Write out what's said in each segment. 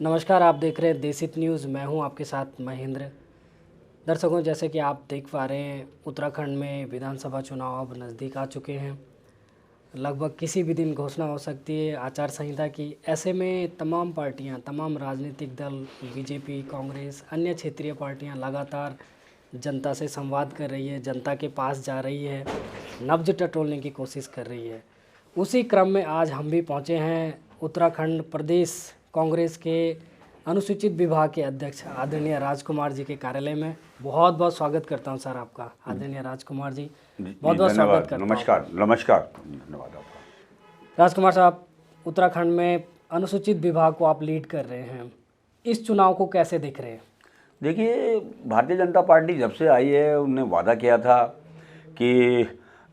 नमस्कार, आप देख रहे हैं देसित न्यूज़। मैं हूं आपके साथ महेंद्र। दर्शकों, जैसे कि आप देख पा रहे हैं, उत्तराखंड में विधानसभा चुनाव अब नज़दीक आ चुके हैं। लगभग किसी भी दिन घोषणा हो सकती है आचार संहिता की। ऐसे में तमाम पार्टियां, तमाम राजनीतिक दल, बीजेपी, कांग्रेस, अन्य क्षेत्रीय पार्टियां लगातार जनता से संवाद कर रही है, जनता के पास जा रही है, नब्ज टटोलने की कोशिश कर रही है। उसी क्रम में आज हम भी पहुंचे हैं उत्तराखंड प्रदेश कांग्रेस के अनुसूचित विभाग के अध्यक्ष आदरणीय राजकुमार जी के कार्यालय में। बहुत बहुत स्वागत करता हूं सर आपका, आदरणीय राजकुमार जी। बहुत बहुत स्वागत करता हूं। नमस्कार नमस्कार, धन्यवाद आपका। राजकुमार साहब, उत्तराखंड में अनुसूचित विभाग को आप लीड कर रहे हैं, इस चुनाव को कैसे देख रहे हैं? देखिए, भारतीय जनता पार्टी जब से आई है उन्होंने वादा किया था कि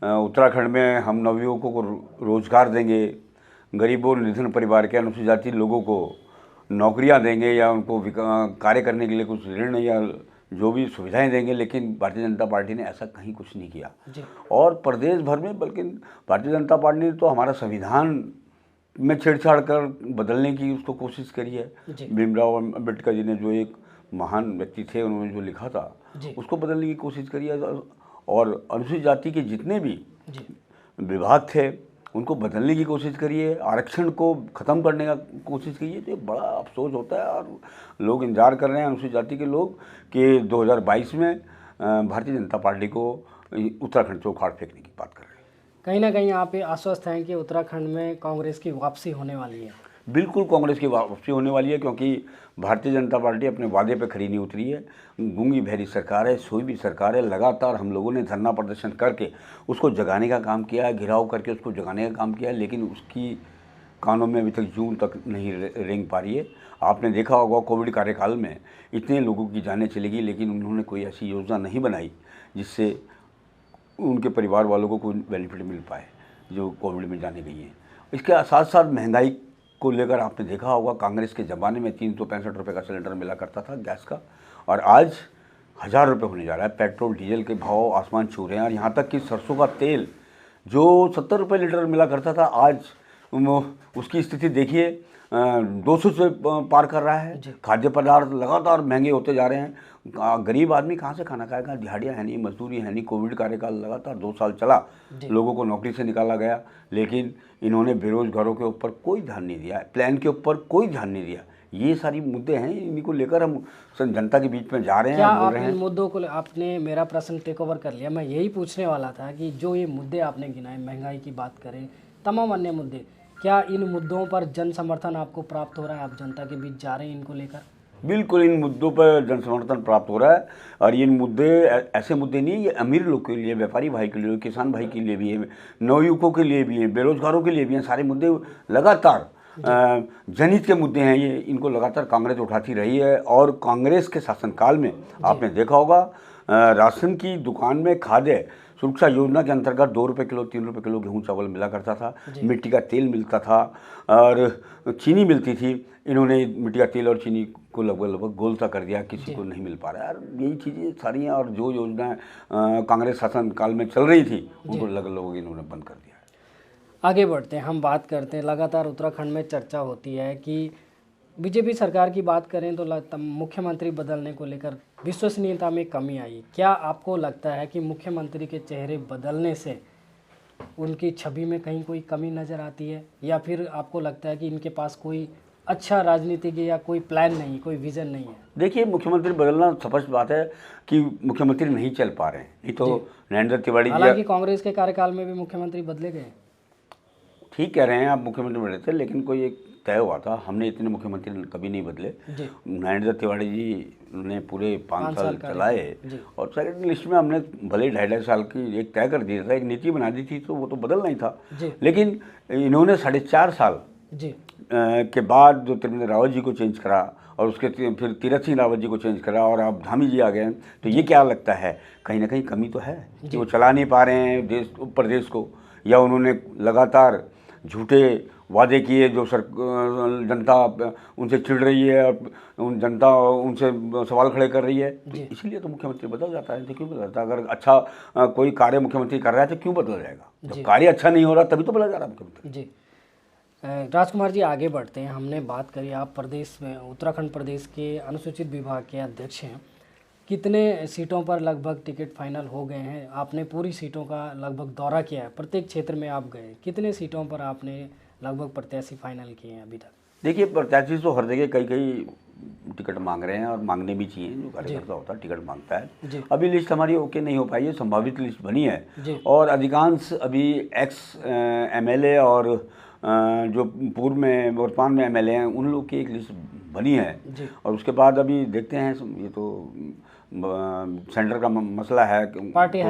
उत्तराखंड में हम नवयुवकों को रोजगार देंगे, गरीबों निर्धन परिवार के अनुसूचित जाति लोगों को नौकरियां देंगे या उनको कार्य करने के लिए कुछ ऋण या जो भी सुविधाएं देंगे। लेकिन भारतीय जनता पार्टी ने ऐसा कहीं कुछ नहीं किया और प्रदेश भर में, बल्कि भारतीय जनता पार्टी ने तो हमारा संविधान में छेड़छाड़ कर बदलने की उसको कोशिश करी है। भीमराव अम्बेडकर जी ने जो एक महान व्यक्ति थे, उन्होंने जो लिखा था उसको बदलने की कोशिश करी है और अनुसूचित जाति के जितने भी विभाग थे उनको बदलने की कोशिश करिए, आरक्षण को ख़त्म करने का कोशिश कीजिए। तो बड़ा अफसोस होता है और लोग इंतजार कर रहे हैं, अनुसूचित जाति के लोग, कि 2022 में भारतीय जनता पार्टी को उत्तराखंड से उखाड़ फेंकने की बात कर रहे हैं। कहीं ना कहीं आप ये आश्वस्त हैं कि उत्तराखंड में कांग्रेस की वापसी होने वाली है? बिल्कुल कांग्रेस की वापसी होने वाली है, क्योंकि भारतीय जनता पार्टी अपने वादे पे खरी नहीं उतरी है। गूंगी बहरी सरकार है, सोई भी सरकार है। लगातार हम लोगों ने धरना प्रदर्शन करके उसको जगाने का काम किया है, घेराव करके उसको जगाने का काम किया है, लेकिन उसकी कानों में अभी तक जून तक नहीं रेंग पा रही है। आपने देखा होगा कोविड कार्यकाल में इतने लोगों की जानें चली गई, लेकिन उन्होंने कोई ऐसी योजना नहीं बनाई जिससे उनके परिवार वालों को कोई बेनिफिट मिल पाए जो कोविड में जाने गई हैं। इसके साथ साथ महंगाई को लेकर आपने देखा होगा, कांग्रेस के ज़माने में 365 रुपये का सिलेंडर मिला करता था गैस का, और आज 1000 रुपये होने जा रहा है। पेट्रोल डीजल के भाव आसमान छू रहे हैं और यहाँ तक कि सरसों का तेल जो 70 रुपये लीटर मिला करता था, आज उसकी स्थिति देखिए 200 से पार कर रहा है। खाद्य पदार्थ लगातार महंगे होते जा रहे हैं। गरीब आदमी कहाँ से खाना खाएगा? दिहाड़ियाँ है नहीं, मजदूरी है नहीं। कोविड कार्यकाल लगातार 2 साल चला, लोगों को नौकरी से निकाला गया, लेकिन इन्होंने बेरोजगारों के ऊपर कोई ध्यान नहीं दिया, प्लान के ऊपर कोई ध्यान नहीं दिया। ये सारी मुद्दे हैं, इन्हीं को लेकर हम जनता के बीच में जा रहे हैं। क्या आप इन मुद्दों को, आपने मेरा प्रश्न टेक ओवर कर लिया। मैं यही पूछने वाला था कि जो ये मुद्दे आपने गिनाए, महंगाई की बात करें, तमाम अन्य मुद्दे, क्या इन मुद्दों पर जन समर्थन आपको प्राप्त हो रहा है? आप जनता के बीच जा रहे हैं इनको लेकर? बिल्कुल, इन मुद्दों पर जन समर्थन प्राप्त हो रहा है और ये मुद्दे ऐसे मुद्दे नहीं है, ये अमीर लोग के लिए, व्यापारी भाई के लिए, किसान भाई के लिए भी है, नवयुवकों के लिए भी है, बेरोजगारों के लिए भी हैं। सारे मुद्दे लगातार जनहित के मुद्दे हैं। ये इनको लगातार कांग्रेस उठाती रही है और कांग्रेस के शासनकाल में आपने देखा होगा, राशन की दुकान में खाद्य सुरक्षा योजना के अंतर्गत 2 रुपये किलो, 3 रुपये किलो गेहूँ चावल मिला करता था, मिट्टी का तेल मिलता था और चीनी मिलती थी। इन्होंने मिट्टी का तेल और चीनी को लगभग गोलता कर दिया, किसी को नहीं मिल पा रहा है। और यही चीज़ें सारी हैं, और जो योजनाएं कांग्रेस शासन काल में चल रही थी उनको लगभग इन्होंने बंद कर दिया है। आगे बढ़ते हैं, हम बात करते हैं। लगातार उत्तराखंड में चर्चा होती है कि बीजेपी सरकार की बात करें तो मुख्यमंत्री बदलने को लेकर विश्वसनीयता में कमी आई। क्या आपको लगता है कि मुख्यमंत्री के चेहरे बदलने से उनकी छवि में कहीं कोई कमी नज़र आती है, या फिर आपको लगता है कि इनके पास कोई अच्छा राजनीतिक या कोई प्लान नहीं, कोई विजन नहीं है? देखिए, मुख्यमंत्री बदलना स्पष्ट बात है कि मुख्यमंत्री नहीं चल पा रहे हैं। नहीं तो नरेंद्र तिवारी जी, हालांकि कांग्रेस के कार्यकाल में भी मुख्यमंत्री बदले गए। ठीक कह रहे हैं आप, मुख्यमंत्री बदले थे, लेकिन कोई एक तय हुआ था। हमने इतने मुख्यमंत्री कभी नहीं बदले। नरेंद्र तिवारी जी ने पूरे 5 साल चलाए और सेकंड लिस्ट में हमने भले 2.5 साल की एक तय कर दिया था, एक नीति बना दी थी, तो वो तो बदलना ही था। लेकिन इन्होंने 4.5 साल के बाद जो त्रिवेंद्र रावत जी को चेंज करा और उसके फिर तीरथ सिंह रावत जी को चेंज करा और अब धामी जी आ गए, तो ये क्या लगता है, कहीं ना कहीं कमी तो है कि वो चला नहीं पा रहे हैं प्रदेश को, या उन्होंने लगातार झूठे वादे किए जो जनता उनसे चिढ़ रही है और जनता उनसे सवाल खड़े कर रही है, तो इसीलिए तो मुख्यमंत्री बदल जाता है। तो क्यों बदलता? अगर अच्छा कोई कार्य मुख्यमंत्री कर रहा है तो क्यों बदल जाएगा? जब कार्य अच्छा नहीं हो रहा तभी तो बदला जा रहा है मुख्यमंत्री। जी, राजकुमार जी आगे बढ़ते हैं। हमने बात करी, आप प्रदेश में उत्तराखंड प्रदेश के अनुसूचित विभाग के अध्यक्ष हैं। कितने सीटों पर लगभग टिकट फाइनल हो गए हैं? आपने पूरी सीटों का लगभग दौरा किया है, प्रत्येक क्षेत्र में आप गए, कितने सीटों पर आपने लगभग प्रत्याशी फाइनल किए हैं अभी तक? देखिए, प्रत्याशी तो हर जगह कई कई टिकट मांग रहे हैं और मांगने भी चाहिए। जो कार्यकर्ता होता है टिकट मांगता है। अभी लिस्ट हमारी ओके नहीं हो पाई है, संभावित लिस्ट बनी है और अधिकांश अभी एक्स एमएलए और जो पूर्व में वर्तमान में एमएलए हैं उन लोग की एक लिस्ट बनी है और उसके बाद अभी देखते हैं। ये तो सेंटर का मसला है, पार्टी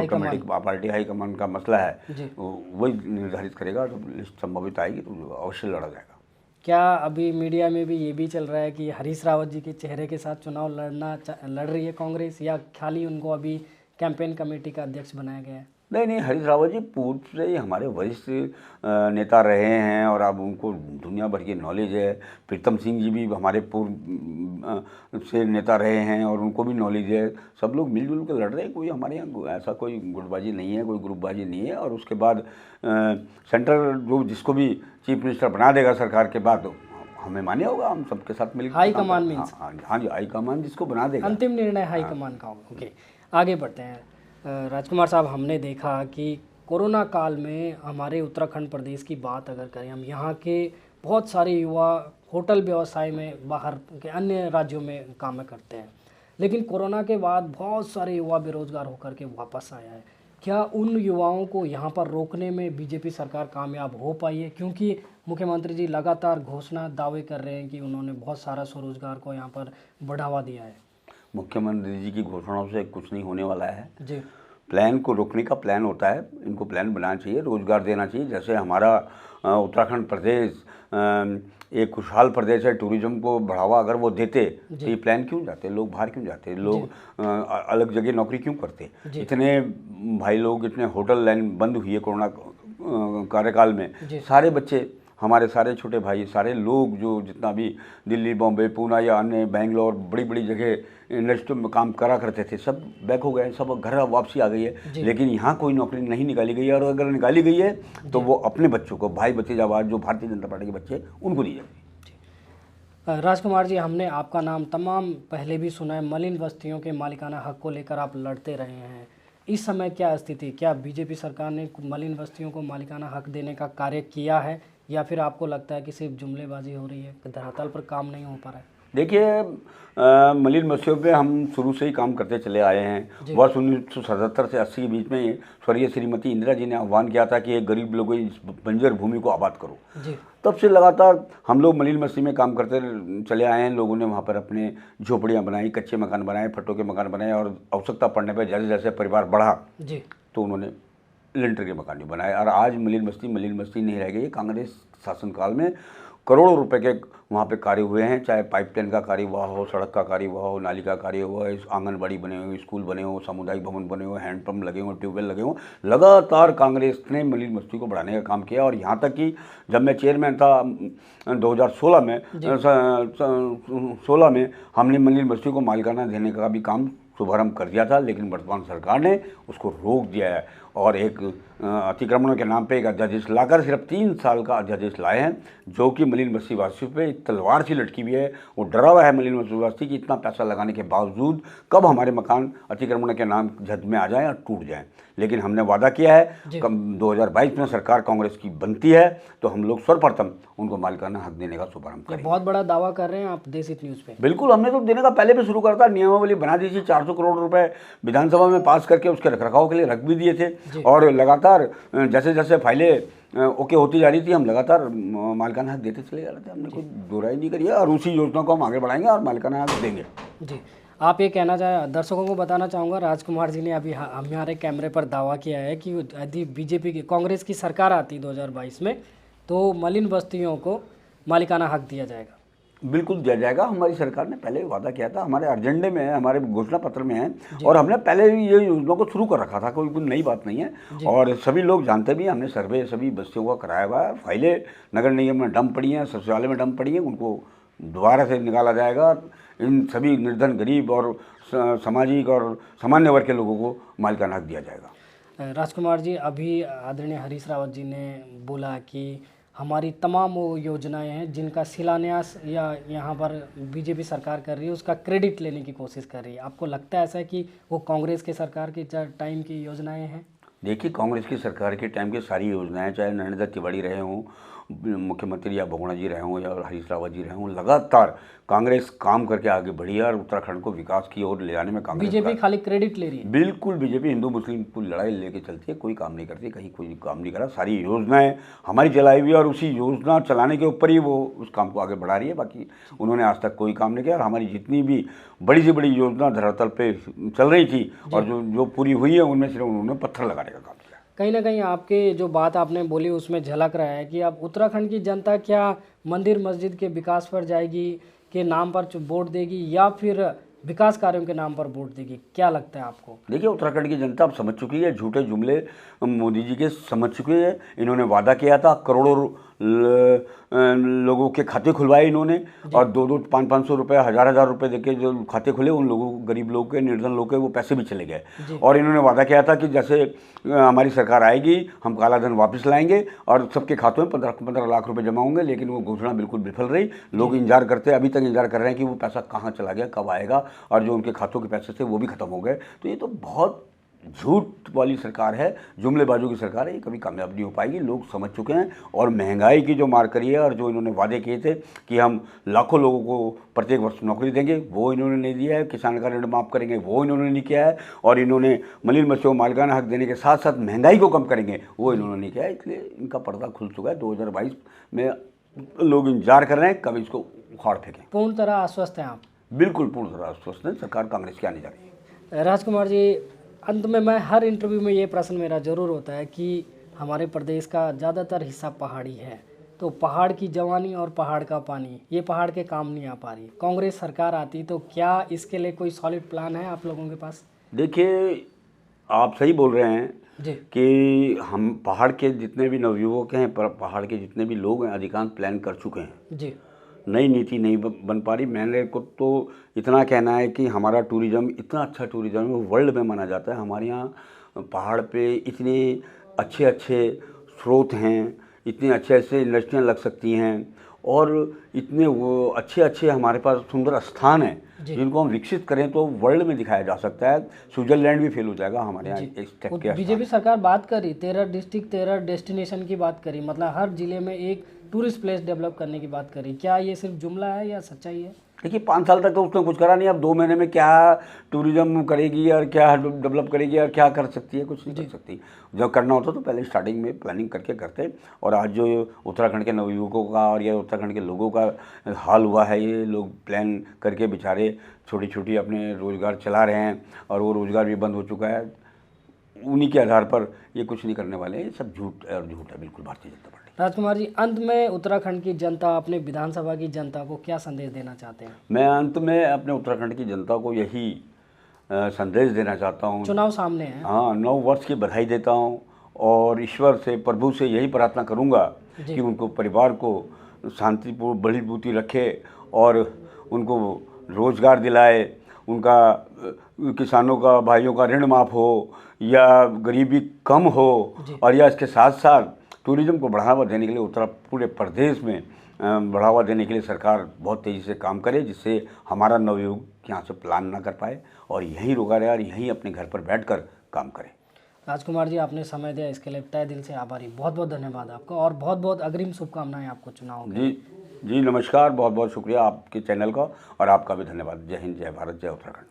हाईकमान का मसला है, वही निर्धारित करेगा। जब लिस्ट संभावित आएगी तो अवश्य लड़ा जाएगा। क्या अभी मीडिया में भी ये भी चल रहा है कि हरीश रावत जी के चेहरे के साथ चुनाव लड़ रही है कांग्रेस, या खाली उनको अभी कैंपेन कमेटी का अध्यक्ष बनाया गया है? नहीं, हरीश रावत जी पूर्व से ही हमारे वरिष्ठ नेता रहे हैं और अब उनको दुनिया भर की नॉलेज है। प्रीतम सिंह जी भी हमारे पूर्व से नेता रहे हैं और उनको भी नॉलेज है। सब लोग मिलजुल कर लड़ रहे हैं। कोई हमारे यहाँ ऐसा कोई गुटबाजी नहीं है, कोई ग्रुपबाजी नहीं है। और उसके बाद सेंटर जो जिसको भी चीफ मिनिस्टर बना देगा सरकार के बाद, हमें मान्य होगा, हम सबके साथ मिलकर हाईकमान मीन्स, हाँ जी, हाईकमान जिसको बना देगा, अंतिम निर्णय हाईकमान का होगा। ओके, आगे बढ़ते हैं। राजकुमार साहब, हमने देखा कि कोरोना काल में हमारे उत्तराखंड प्रदेश की बात अगर करें हम, यहाँ के बहुत सारे युवा होटल व्यवसाय में बाहर के अन्य राज्यों में काम करते हैं, लेकिन कोरोना के बाद बहुत सारे युवा बेरोजगार होकर के वापस आया है। क्या उन युवाओं को यहाँ पर रोकने में बीजेपी सरकार कामयाब हो पाई है? क्योंकि मुख्यमंत्री जी लगातार घोषणा दावे कर रहे हैं कि उन्होंने बहुत सारा स्वरोजगार को यहाँ पर बढ़ावा दिया है। मुख्यमंत्री जी की घोषणाओं से कुछ नहीं होने वाला है जी। प्लान को रोकने का प्लान होता है, इनको प्लान बनाना चाहिए, रोजगार देना चाहिए। जैसे हमारा उत्तराखंड प्रदेश एक खुशहाल प्रदेश है, टूरिज्म को बढ़ावा अगर वो देते तो ये प्लान क्यों जाते, लोग बाहर क्यों जाते, लोग अलग जगह नौकरी क्यों करते। इतने भाई लोग, इतने होटल लाइन बंद हुई है कोरोना कार्यकाल में। सारे बच्चे हमारे, सारे छोटे भाई, सारे लोग जो जितना भी दिल्ली, बॉम्बे, पूना या अन्य बेंगलोर बड़ी बड़ी जगह इंडस्ट्री में काम करा करते थे, सब बैक हो गए, सब घर वापसी आ गई है। लेकिन यहाँ कोई नौकरी नहीं निकाली गई है और अगर निकाली गई है तो वो अपने बच्चों को, भाई भतीजावाद जो भारतीय जनता पार्टी के बच्चे, उनको दी जाएगी। राजकुमार जी, हमने आपका नाम तमाम पहले भी सुना है। मलिन बस्तियों के मालिकाना हक को लेकर आप लड़ते रहे हैं। इस समय क्या स्थिति, क्या बीजेपी सरकार ने मलिन बस्तियों को मालिकाना हक देने का कार्य किया है, या फिर आपको लगता है कि सिर्फ जुमलेबाजी हो रही है, धरातल पर काम नहीं हो पा रहा है? देखिए, मलिन बस्तियों पे हम शुरू से ही काम करते चले आए हैं। वर्ष 1977 से 80 के बीच में स्वर्गीय श्रीमती इंदिरा जी ने आह्वान किया था कि एक गरीब लोगों की बंजर भूमि को आबाद करो। तब से लगातार हम लोग मलिन बस्ती में काम करते चले आए हैं। लोगों ने वहाँ पर अपने झोपड़ियाँ बनाई, कच्चे मकान बनाए, फट्टों के मकान बनाए और आवश्यकता पड़ने पर जैसे जैसे परिवार बढ़ा तो उन्होंने लिंटर के मकान भी बनाए। और आज मलिन बस्ती नहीं रह गई। कांग्रेस शासनकाल में करोड़ों रुपए के वहाँ पे कार्य हुए हैं, चाहे पाइपलाइन का कार्य हुआ हो, सड़क का कार्य हुआ हो, नाली का कार्य हुआ है, आंगनबाड़ी बने हुए, स्कूल बने हो, सामुदायिक भवन बने हो, हैंडपम्प लगे हो, ट्यूबवेल लगे हो। लगातार कांग्रेस ने मलिन बस्ती को बढ़ाने का काम किया। और यहाँ तक कि जब मैं चेयरमैन था 2016 में हमने मलिन बस्ती को मालिकाना देने का भी काम शुभारंभ कर दिया था, लेकिन वर्तमान सरकार ने उसको रोक दिया है और एक अतिक्रमण के नाम पे एक अध्यादेश लाकर सिर्फ 3 साल का अध्यादेश लाए हैं, जो कि मलिन बस्ती वासियों पे तलवार सी लटकी हुई है। वो डरा हुआ है मलिन बस्ती वासी कि इतना पैसा लगाने के बावजूद कब हमारे मकान अतिक्रमण के नाम झद में आ जाएं और टूट जाएं। लेकिन हमने वादा किया है, 2022 में सरकार कांग्रेस की बनती है तो हम लोग सर्वप्रथम उनको मालिकाना हक देने का शुभारंभ करेंगे। बहुत बड़ा दावा कर रहे हैं आप देश हित न्यूज़ पे। बिल्कुल, हमने तो देने का पहले भी शुरू करता, नियमावली बना दी थी, 400 करोड़ रुपए विधानसभा में पास करके उसके रखरखाव के लिए रख भी दिए थे। और लगातार जैसे जैसे फाइलें ओके होती जा रही थी, हम लगातार मालिकाना हक देते चले जा रहे थे। हमने कोई दो राय नहीं करी है और उसी योजना को हम आगे बढ़ाएंगे और मालिकाना हक देंगे। जी, आप ये कहना चाहें, दर्शकों को बताना चाहूँगा, राजकुमार जी ने अभी हमारे कैमरे पर दावा किया है कि यदि बीजेपी की, कांग्रेस की सरकार आती 2022 में तो मलिन बस्तियों को मालिकाना हक दिया जाएगा। बिल्कुल दिया जाएगा। हमारी सरकार ने पहले वादा किया था, हमारे एजेंडे में है, हमारे घोषणा पत्र में है और हमने पहले भी ये योजना को शुरू कर रखा था। कोई नई बात नहीं है और सभी लोग जानते भी हैं। हमने सर्वे सभी बस्तियों का कराया हुआ है। फाइलें नगर निगम में डंप पड़ी हैं, सचिवालय में डंप पड़ी हैं, उनको दोबारा से निकाला जाएगा। इन सभी निर्धन, गरीब और सामाजिक और सामान्य वर्ग के लोगों को मालिकाना हक दिया जाएगा। राजकुमार जी, अभी आदरणीय हरीश रावत जी ने बोला कि हमारी तमाम वो योजनाएं हैं जिनका शिलान्यास या यहाँ पर बीजेपी सरकार कर रही है उसका क्रेडिट लेने की कोशिश कर रही है। आपको लगता है ऐसा है कि वो कांग्रेस के सरकार की टाइम की योजनाएं हैं? देखिए, कांग्रेस की सरकार के टाइम की सारी योजनाएं, चाहे नरेंद्र तिवारी रहे हों मुख्यमंत्री, या बहुगुणा जी रहे हों, या हरीश रावत जी रहे हों, लगातार कांग्रेस काम करके आगे बढ़ी है और उत्तराखंड को विकास की ओर ले जाने में कांग्रेस बीजेपी खाली क्रेडिट ले रही है। बिल्कुल, बीजेपी हिंदू मुस्लिम की लड़ाई लेके चलती है, कोई काम नहीं करती, कहीं कोई काम नहीं करा। सारी योजनाएं हमारी चलाई हुई है और उसी योजना चलाने के ऊपर ही वो उस काम को आगे बढ़ा रही है। बाकी उन्होंने आज तक कोई काम नहीं किया और हमारी जितनी भी बड़ी से बड़ी योजना धरातल पे चल रही थी और जो पूरी हुई है उनमें सिर्फ उन्होंने पत्थर लगाने का काम किया। कहीं ना कहीं आपके जो बात आपने बोली उसमें झलक रहा है कि अब उत्तराखंड की जनता क्या मंदिर मस्जिद के विकास पर जाएगी के नाम पर वोट देगी या फिर विकास कार्यों के नाम पर वोट देगी? क्या लगता है आपको? देखिए, उत्तराखंड की जनता अब समझ चुकी है, झूठे जुमले मोदी जी के समझ चुके हैं। इन्होंने वादा किया था, करोड़ों लोगों के खाते खुलवाए इन्होंने और 2-2, 500 रुपये, 1000 रुपये देके जो खाते खुले उन लोगों, गरीब लोगों के, निर्धन लोगों के, वो पैसे भी चले गए। और इन्होंने वादा किया था कि जैसे हमारी सरकार आएगी हम काला धन वापस लाएंगे और सबके खातों में 15 लाख रुपए जमा होंगे। लेकिन वो घोषणा बिल्कुल विफल रही। लोग इंतजार करते, अभी तक इंतजार कर रहे हैं कि वो पैसा कहाँ चला गया, कब आएगा, और जो उनके खातों के पैसे थे वो भी खत्म हो गए। तो ये तो बहुत झूठ वाली सरकार है, जुमलेबाजों की सरकार है, ये कभी कामयाब नहीं हो पाएगी। लोग समझ चुके हैं और महंगाई की जो मार करी है और जो इन्होंने वादे किए थे कि हम लाखों लोगों को प्रत्येक वर्ष नौकरी देंगे, वो इन्होंने नहीं दिया है। किसान का ऋण माफ़ करेंगे, वो इन्होंने नहीं किया है। और इन्होंने मलिन बच्चों को मालिकाना हक देने के साथ साथ महंगाई को कम करेंगे, वो इन्होंने नहीं किया है। इसलिए इनका पर्दा खुल चुका है। 2022 में लोग इंतजार कर रहे हैं कब इसको उखाड़ फेंकें। पूर्ण तरह आश्वस्त हैं आप? बिल्कुल पूर्ण तरह आश्वस्त है, सरकार कांग्रेस की आने जा रही है। राजकुमार जी, अंत में मैं हर इंटरव्यू में ये प्रश्न मेरा ज़रूर होता है कि हमारे प्रदेश का ज़्यादातर हिस्सा पहाड़ी है, तो पहाड़ की जवानी और पहाड़ का पानी, ये पहाड़ के काम नहीं आ पा रही। कांग्रेस सरकार आती तो क्या इसके लिए कोई सॉलिड प्लान है आप लोगों के पास? देखिए, आप सही बोल रहे हैं जी कि हम पहाड़ के जितने भी नवयुवक हैं, पहाड़ के जितने भी लोग हैं, अधिकांश प्लान कर चुके हैं। जी। नई नीति नहीं बन पा रही। मैंने को तो इतना कहना है कि हमारा टूरिज़्म इतना अच्छा टूरिज़्म है, वो वर्ल्ड में माना जाता है। हमारे यहाँ पहाड़ पे इतने अच्छे अच्छे स्रोत हैं, इतने अच्छे अच्छे इंडस्ट्रियाँ लग सकती हैं और इतने वो अच्छे अच्छे हमारे पास सुंदर स्थान हैं जिनको हम विकसित करें तो वर्ल्ड में दिखाया जा सकता है। स्विट्जरलैंड भी फेल हो जाएगा हमारे यहाँ इस टाइप के। बीजेपी सरकार बात करी 13 डिस्ट्रिक्ट 13 डेस्टिनेशन की बात करी, मतलब हर जिले में एक टूरिस्ट प्लेस डेवलप करने की बात करी। क्या ये सिर्फ जुमला है या सच्चाई है? देखिए, 5 साल तक तो उसने कुछ करा नहीं। अब 2 महीने में क्या टूरिज्म करेगी और क्या डेवलप करेगी और क्या कर सकती है? कुछ नहीं कर सकती। जब करना होता तो पहले स्टार्टिंग में प्लानिंग करके करते। और आज जो उत्तराखंड के नवयुवकों का और या उत्तराखंड के लोगों का हाल हुआ है, ये लोग प्लान करके बेचारे छोटी छोटी अपने रोज़गार चला रहे हैं और वो रोज़गार भी बंद हो चुका है। उन्हीं के आधार पर ये कुछ नहीं करने वाले हैं। ये सब झूठ है बिल्कुल भारतीय जनता पार्टी। राजकुमार जी, अंत में उत्तराखंड की जनता, अपने विधानसभा की जनता को क्या संदेश देना चाहते हैं? मैं अंत में अपने उत्तराखंड की जनता को यही संदेश देना चाहता हूँ। चुनाव सामने है। हाँ, 9 वर्ष की बधाई देता हूँ और ईश्वर से, प्रभु से यही प्रार्थना करूँगा कि उनको, परिवार को शांतिपूर्ण बड़ी बूटी रखे और उनको रोज़गार दिलाए, उनका किसानों का, भाइयों का ऋण माफ़ हो या गरीबी कम हो और या इसके साथ साथ टूरिज़्म को बढ़ावा देने के लिए पूरे प्रदेश में बढ़ावा देने के लिए सरकार बहुत तेज़ी से काम करे, जिससे हमारा नवयुवक यहाँ से प्लान ना कर पाए और यहीं रुका रहे और यहीं अपने घर पर बैठकर काम करे। राजकुमार जी, आपने समय दिया, इसके लिए तहे दिल से आभारी। बहुत बहुत धन्यवाद आपका और बहुत बहुत अग्रिम शुभकामनाएं आपको चुनाव में। जी नमस्कार, बहुत बहुत शुक्रिया आपके चैनल का और आपका भी धन्यवाद। जय हिंद, जय भारत, जय उत्तराखंड।